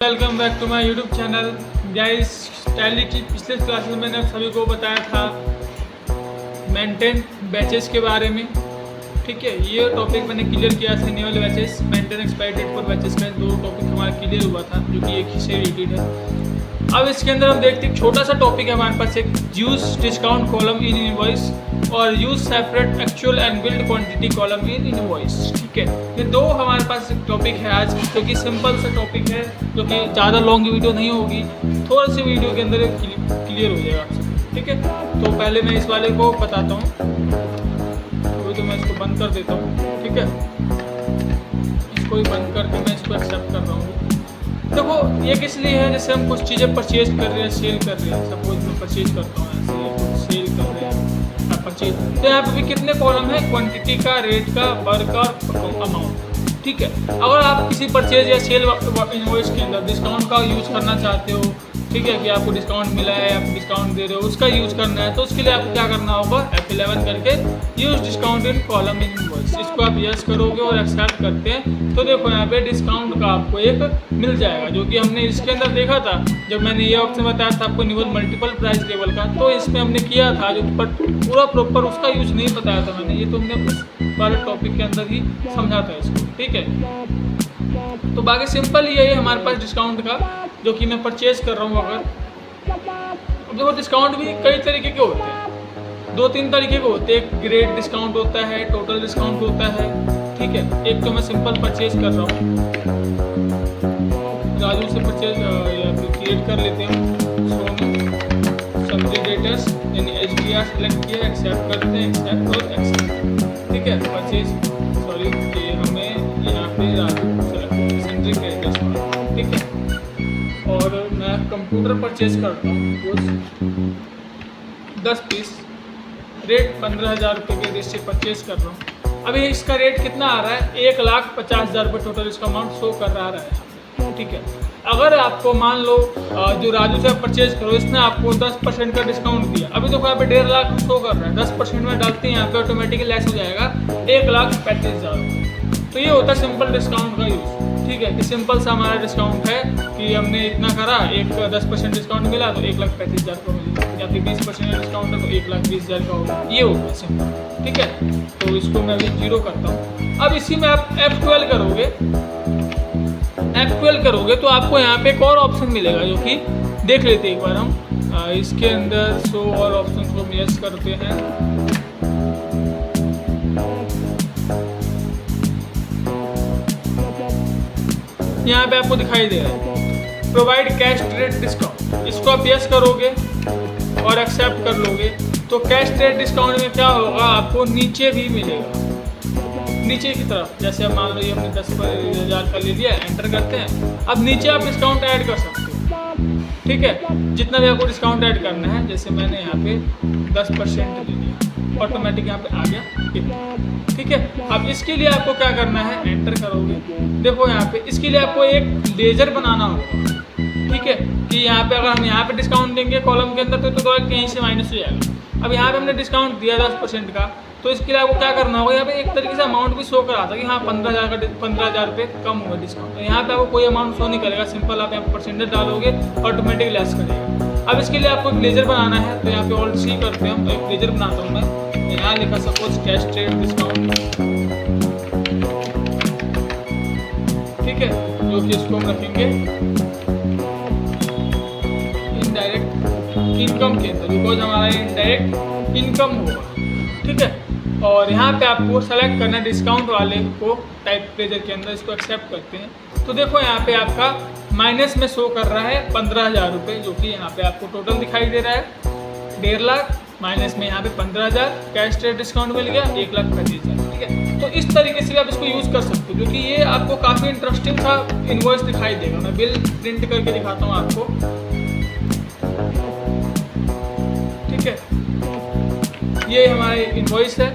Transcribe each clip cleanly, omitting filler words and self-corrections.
Welcome back to my YouTube channel guys. Tally की पिछले class में मैंने सभी को बताया था मेंटेन बैचेस के बारे में। ठीक है, ये टॉपिक मैंने क्लियर किया था। न्यूअल batches, maintain expiry date for batches का दो टॉपिक हमारा क्लियर हुआ था, जो कि एक ही से रिलेटेड है। अब इसके अंदर हम देखते हैं छोटा सा टॉपिक है हमारे पास, एक use discount column in invoice और use separate actual and billed quantity column in invoice. ठीक है, ये दो हमारे पास टॉपिक है आज, जो कि सिंपल सा टॉपिक है, जो कि ज़्यादा लॉन्ग वीडियो नहीं होगी, थोड़ा सी वीडियो के अंदर क्लियर हो जाएगा आपसे। ठीक है, तो पहले मैं इस वाले को बताता हूँ, तो मैं इसको बंद कर देता हूँ। ठीक है, इसको ही बंद करके मैं इसको एक्सेप्ट कर रहा हूँ। देखो ये किस लिए है, जैसे हम कुछ चीज़ें परचेज कर रहे हैं, सेल कर रहे हैं। सपोज मैं परचेज करता हूँ, ऐसे सेल कर रहे हैं परचेज, तो यहाँ पे भी कितने कॉलम है, क्वांटिटी का, रेट का, बर का, अमाउंट। ठीक है, अगर आप किसी परचेज या सेल इनवॉइस के अंदर डिस्काउंट का यूज़ करना चाहते हो, ठीक है, कि आपको डिस्काउंट मिला है, आप डिस्काउंट दे रहे हो, उसका यूज़ करना है, तो उसके लिए आपको क्या करना होगा, F11 करके use discount in column in invoice, इसको आप यस करोगे और एक्सेप्ट करते हैं, तो देखो यहाँ पे डिस्काउंट का आपको एक मिल जाएगा, जो कि हमने इसके अंदर देखा था जब मैंने ये ऑप्शन बताया था आपको निवल मल्टीपल प्राइस लेवल का, तो इसमें हमने किया था जो पूरा प्रॉपर उसका यूज़ नहीं बताया था मैंने, ये तो हमने उस वाले टॉपिक के अंदर ही समझा था इसको। ठीक है, तो बाकी सिंपल यही है हमारे पास डिस्काउंट का, जो कि मैं परचेज कर रहा हूँ। अगर अब देखो डिस्काउंट भी कई तरीके के होते हैं, दो तीन तरीके के होते हैं। एक ग्रेड डिस्काउंट होता है, टोटल डिस्काउंट होता है। ठीक है, एक तो मैं सिंपल परचेज कर रहा हूँ, राजू से परचेज या फिर क्रिएट कर लेते हैं। सब्जी डेटर्स यानी HBR सेलेक्ट किया, एक्सेप्ट करते हैं, एक्सेप्ट और एक्सेप्ट। ठीक है, परचेज सॉरी ये हमें यहाँ पे राजू सेलेक्ट सेंट्रिक एड्रेस। ठीक है, और मैं कंप्यूटर परचेज करता हूँ 10 पीस, रेट 15,000 रुपये के रेट से परचेज कर रहा हूँ। अभी इसका रेट कितना आ रहा है, 1,50,000 रुपये टोटल इसका अमाउंट शो कर रहा है। ठीक है, अगर आपको मान लो जो राजू से आप परचेज करो, इसने आपको 10% का डिस्काउंट दिया, अभी देखो यहाँ पे 1.5 लाख शो कर रहा है, 10% में डालते हैं यहाँ पे ऑटोमेटिकली लेस हो जाएगा 1,35,000। तो ये होता है सिंपल डिस्काउंट का यूज़। ठीक है, कि सिंपल सा हमारा डिस्काउंट है कि हमने इतना करा, एक 10% डिस्काउंट मिला तो 1,35,000 का मिला, या फिर 20% डिस्काउंट है तो 1,20,000 का होगा, ये होगा सिंपल। ठीक है, तो इसको मैं अभी 0 करता हूँ। अब इसी में आप F12 करोगे तो आपको यहाँ पे एक और ऑप्शन मिलेगा, जो कि देख लेते हैं एक बार हम। इसके अंदर शो और ऑप्शन को यस करते हैं। यहाँ पे आपको दिखाई दे रहा है प्रोवाइड कैश ट्रेड डिस्काउंट, इसको आप यस करोगे और एक्सेप्ट कर लोगे, तो कैश ट्रेड डिस्काउंट में क्या होगा, आपको नीचे भी मिलेगा, नीचे की तरफ। जैसे अब मान लो ये हमने 10,000 का ले लिया, एंटर करते हैं, अब नीचे आप डिस्काउंट ऐड कर सकते हो। ठीक है, जितना भी आपको डिस्काउंट ऐड करना है, जैसे मैंने यहाँ पे 10% ले लिया, ऑटोमेटिक यहाँ पे आ गया। ठीक है, अब इसके लिए आपको क्या करना है, एंटर करोगे, देखो यहाँ पे इसके लिए आपको एक लेजर बनाना होगा। ठीक है, कि यहाँ पे अगर हम यहाँ पे डिस्काउंट देंगे कॉलम के अंदर तो कहीं से माइनस हो जाएगा। अब यहाँ पे हमने डिस्काउंट दिया 10% का, तो इसके लिए आपको क्या करना होगा, यहाँ पे एक तरीके से अमाउंट भी शो करा था कि हाँ 15,000 रुपये कम हुआ डिस्काउंट, तो यहाँ पे आपको कोई अमाउंट शो नहीं करेगा, सिंपल आप यहाँ पे परसेंटेज डालोगे, ऑटोमेटिक लेस करेगा। अब इसके लिए आपको एक लेजर बनाना है, तो यहाँ पे ऑल्ट सी करते हैं, तो एक लेजर बनाता हूँ मैं, यहाँ लिखा सपोज कैश ट्रेड डिस्काउंट। ठीक है, जो कि इसको हम रखेंगे इनडायरेक्ट इनकम के अंदर, बिकॉज हमारा इनडायरेक्ट इनकम होगा। ठीक है, और यहाँ पे आपको सेलेक्ट करना है डिस्काउंट वाले को, टाइप लेजर के अंदर, इसको एक्सेप्ट करते हैं, तो देखो यहाँ पे आपका माइनस में शो कर रहा है 15,000 रुपये, जो कि यहाँ पे आपको टोटल दिखाई दे रहा है 1.5 लाख, माइनस में यहाँ पे 15,000 कैश ट्रेड डिस्काउंट मिल गया 1,35,000। ठीक है, तो इस तरीके से आप इसको यूज़ कर सकते हो, क्योंकि ये आपको काफ़ी इंटरेस्टिंग सा इनवॉइस दिखाई देगा। मैं बिल प्रिंट करके दिखाता हूँ आपको। ठीक है, ये हमारी इनवॉइस है,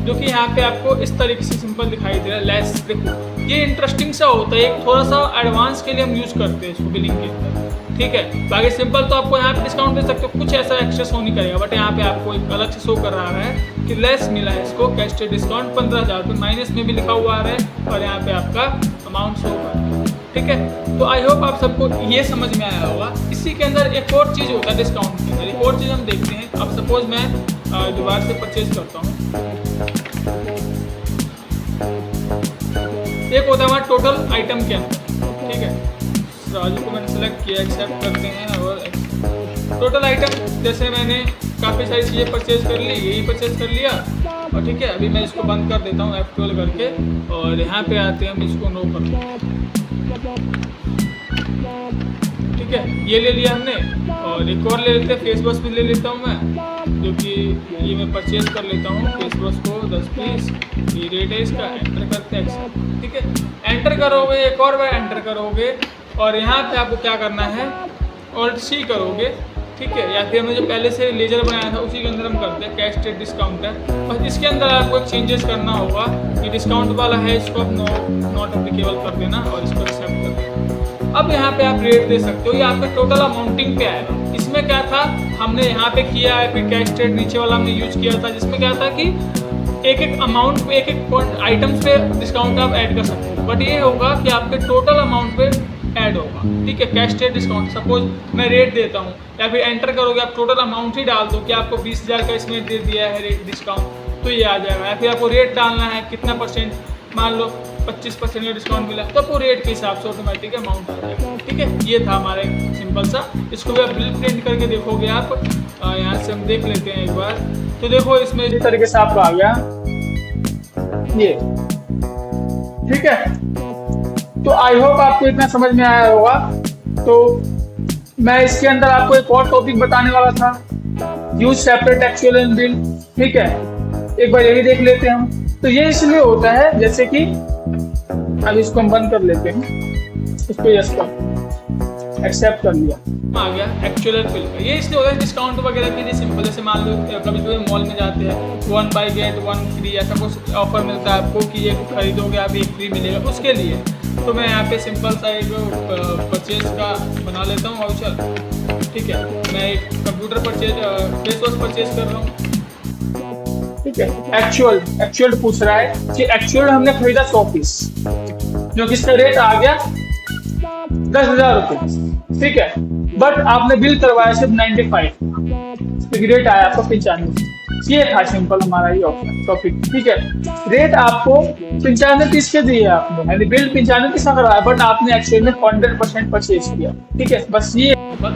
जो कि यहाँ पे आपको इस तरीके से सिंपल दिखाई दे रहा है, लेस। देखो ये इंटरेस्टिंग सा होता है, एक थोड़ा सा एडवांस के लिए हम यूज़ करते हैं इसको बिलिंग के अंदर। ठीक है, बाकी सिंपल तो आपको यहाँ पे डिस्काउंट दे सकते हो, कुछ ऐसा एक्स्ट्रा शो नहीं करेगा, बट यहाँ पे आपको एक अलग से शो कर रहा है कि लेस मिला है इसको, कैश ट्रेड डिस्काउंट 15,000 रुपये, माइनस में भी लिखा हुआ आ रहा है, और यहाँ पे आपका अमाउंट शो कर रहा है। ठीक है। तो आई होप आप सबको ये समझ में आया होगा। इसी के अंदर एक और चीज़ होता है डिस्काउंट के अंदर, एक और चीज़ हम देखते हैं। अब सपोज मैं दोबारा से परचेज करता हूँ, एक होता है हमारा टोटल आइटम के अंदर, ठीक है। राजू को मैंने सेलेक्ट किया, एक्सेप्ट करते हैं। और टोटल आइटम जैसे मैंने काफ़ी सारी चीज़ें परचेज कर ली, यही परचेज कर लिया, और ठीक है अभी मैं इसको बंद कर देता हूँ F12 करके, और यहाँ पे आते हैं हम इसको नो कर देते हैं, ठीक है। ये ले लिया हमने, और एक और ले लेते हैं, फेस वॉश भी ले लेता हूँ मैं, जो कि ये मैं परचेज कर लेता हूँ फेस वॉश को 10 पीस। ये रेट है इसका, एंटर करते हैं, ठीक है। एंटर करोगे, एक और बार एंटर करोगे, और यहाँ पे आपको क्या करना है, और सी करोगे, ठीक है। या फिर हमने जो पहले से लेजर बनाया था उसी के अंदर हम करते हैं कैश स्टेट डिस्काउंट है। बस इसके अंदर आपको एक चेंजेस करना होगा, ये डिस्काउंट वाला है, इसको आप नॉट एप्लीकेबल कर देना और इसको एक्सेप्ट कर देना। अब यहाँ पे आप रेट दे सकते हो, ये आपका टोटल अमाउंटिंग पे आएगा। इसमें क्या था, हमने यहाँ पे किया है, फिर कैश स्टेट नीचे वाला हमने यूज किया था, जिसमें क्या था कि एक एक अमाउंट पे, एक एक आइटम्स पे डिस्काउंट आप ऐड कर सकते हो। बट ये होगा कि आपके टोटल अमाउंट पे ऐड होगा, ठीक है। कैश स्टेट डिस्काउंट सपोज मैं रेट देता हूँ, या फिर एंटर करोगे आप टोटल अमाउंट ही डाल दो कि आपको 20,000 का इसमें दे दिया है रेट डिस्काउंट, तो ये आ जाएगा। या फिर आपको रेट डालना है कितना परसेंट, मान लो 25% का डिस्काउंट मिला, तो आपको रेट के हिसाब से ऑटोमेटिक अमाउंट आ जाएगा, ठीक है। ये था हमारा एक सिंपल सा। इसको भी आप बिल प्रिंट करके देखोगे आप, यहाँ से हम देख लेते हैं एक बार। तो देखो इसमें इस तरीके से आपका आ गया ये, ठीक है। तो आई होप आपको इतना समझ में आया होगा। तो मैं इसके अंदर आपको एक और टॉपिक बताने वाला था, use separate actual and bill, ठीक है। एक बार यही देख लेते हैं हम। तो ये इसलिए होता है, जैसे कि अब इसको हम बंद कर लेते हैं, इसको यस कर एक्सेप्ट कर लिया, आ गया एक्चुअल बिल का। ये इसलिए होता है डिस्काउंट वगैरह के लिए सिंपल, जैसे मान लो कभी कभी मॉल में जाते हैं 1 बाई गेट 1 फ्री, ऐसा कुछ ऑफर मिलता है आपको कि ये खरीदोगे आप 1 फ्री मिलेगा, उसके लिए। तो मैं यहाँ पे सिंपल सा एक परचेज का बना लेता हूँ वाउचर, ठीक है। मैं एक computer purchase face wash purchase कर रहा हूँ, ठीक है। एक्चुअल पूछ रहा है कि एक्चुअल हमने खरीदा 100 पीस, जो कि इसका रेट आ गया 10,000 रुपये, ठीक है। बट आपने बिल करवाया सिर्फ 95, क्योंकि रेट आया आपको 95। ये था सिंपल हमारा ये टॉपिक, ठीक है। रेट आपको 95 पीस के दिए आपने, यानी बिल 95 पीस का करवाया, बट आपने एक्चुअल में 100% परचेज किया, ठीक है। बस ये मैं,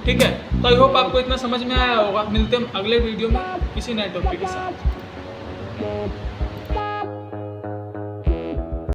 ठीक है। तो आई होप आपको इतना समझ में आया होगा। मिलते हैं अगले वीडियो में किसी नए टॉपिक के साथ।